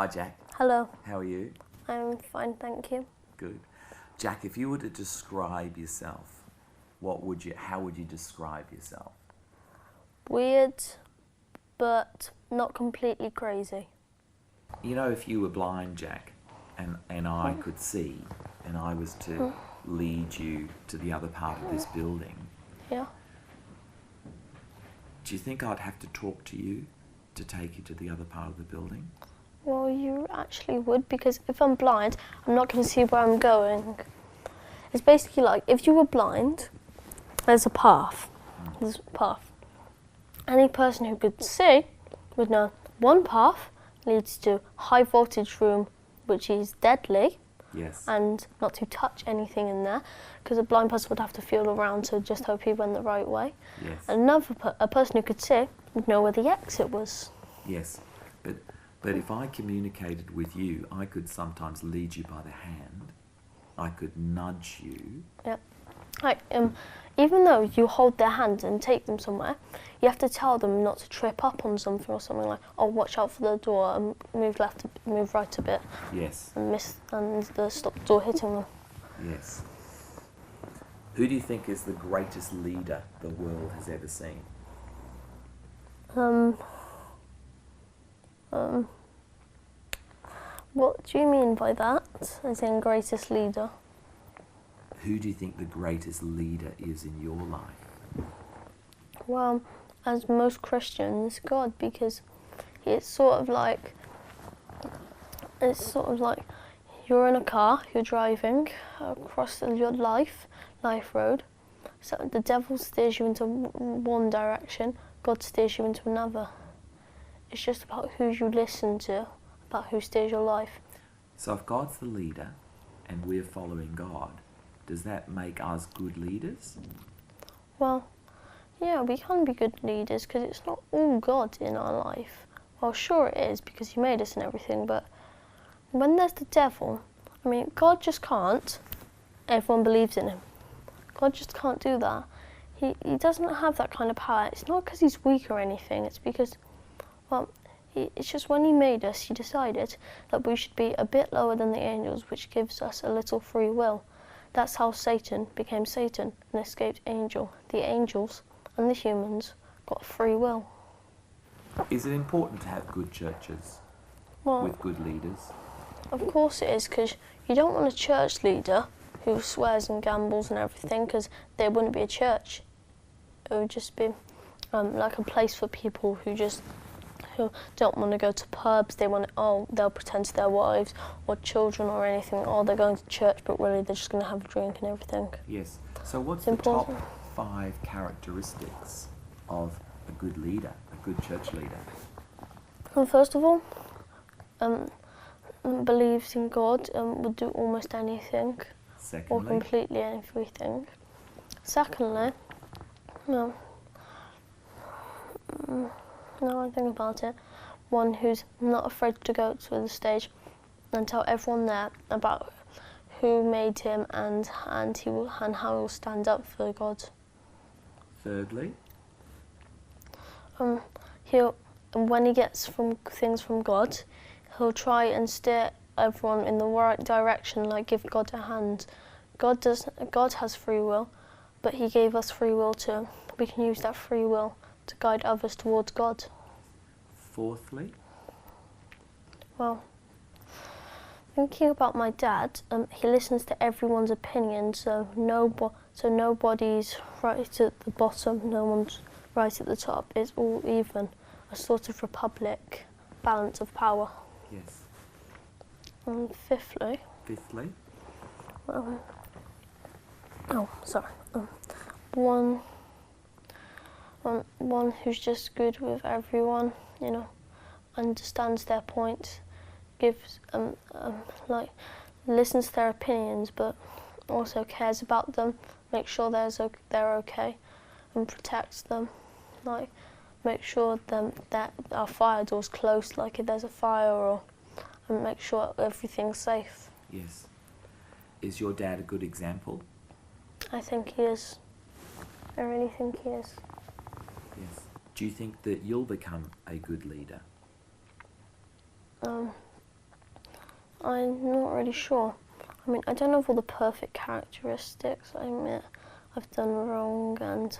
Hi, Jack. Hello. How are you? I'm fine, thank you. Good. Jack, if you were to describe yourself, how would you describe yourself? Weird, but not completely crazy. You know, if you were blind, Jack, and I could see, and I was to lead you to the other part of this building, Yeah. do you think I'd have to talk to you to take you to the other part of the building? Well, you actually would, because if I'm blind, I'm not going to see where I'm going. It's basically like, if you were blind, there's a path. There's a path. Any person who could see would know one path leads to high voltage room, which is deadly. Yes. And not to touch anything in there, because a blind person would have to feel around to just hope he went the right way. Yes. A person who could see would know where the exit was. Yes. But if I communicated with you, I could sometimes lead you by the hand. I could nudge you. Yeah. Like, even though you hold their hands and take them somewhere, you have to tell them not to trip up on something or something, like, oh, watch out for the door and move left, move right a bit. Yes. And stop the door hitting them. Yes. Who do you think is the greatest leader the world has ever seen? What do you mean by that, as in greatest leader? Who do you think the greatest leader is in your life? Well, as most Christians, God, because it's sort of like you're in a car, you're driving across your life road. So the devil steers you into one direction, God steers you into another. It's just about who you listen to, about who steers your life. So if God's the leader and we're following God, does that make us good leaders? Well, yeah, we can be good leaders because it's not all God in our life. Well, sure it is, because he made us and everything, but when there's the devil, I mean, God just can't. Everyone believes in him. God just can't do that. He doesn't have that kind of power. It's not because he's weak or anything. It's because, well, it's just when he made us, he decided that we should be a bit lower than the angels, which gives us a little free will. That's how Satan became Satan and escaped angel. The angels and the humans got free will. Is it important to have good churches with good leaders? Of course it is, because you don't want a church leader who swears and gambles and everything, because there wouldn't be a church. It would just be like a place for people who don't want to go to pubs. They'll pretend to their wives or children or anything. Oh, they're going to church, but really they're just going to have a drink and everything. Yes. So what's the top 5 characteristics of a good leader, a good church leader? Well, first of all, believes in God and would do almost anything. Secondly? Or completely everything. Secondly, now I think about it, one who's not afraid to go to the stage and tell everyone there about who made him and how he will stand up for God. Thirdly? When he gets things from God, he'll try and steer everyone in the right direction, like give God a hand. God has free will, but he gave us free will too. We can use that free will to guide others towards God. Fourthly? Well, thinking about my dad, he listens to everyone's opinion, so nobody's right at the bottom, no one's right at the top. It's all even, a sort of republic, balance of power. Yes. And fifthly? One who's just good with everyone, understands their points, gives listens to their opinions, but also cares about them, makes sure they're okay, and protects them. Like, make sure that our fire door's closed, like if there's a fire, and make sure everything's safe. Yes. Is your dad a good example? I think he is. I really think he is. Yes. Do you think that you'll become a good leader? I'm not really sure. I mean, I don't have all the perfect characteristics. I admit I've done wrong, and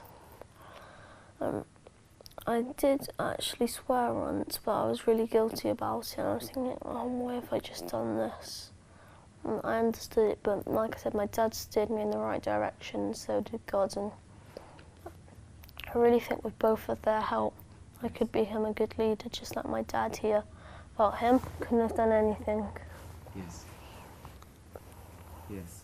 I did actually swear once, but I was really guilty about it. And I was thinking, oh, why have I just done this? And I understood it, but like I said, my dad steered me in the right direction, and so did God. And I really think with both of their help, I could become a good leader, just like my dad here. Without him, couldn't have done anything. Yes. Yes.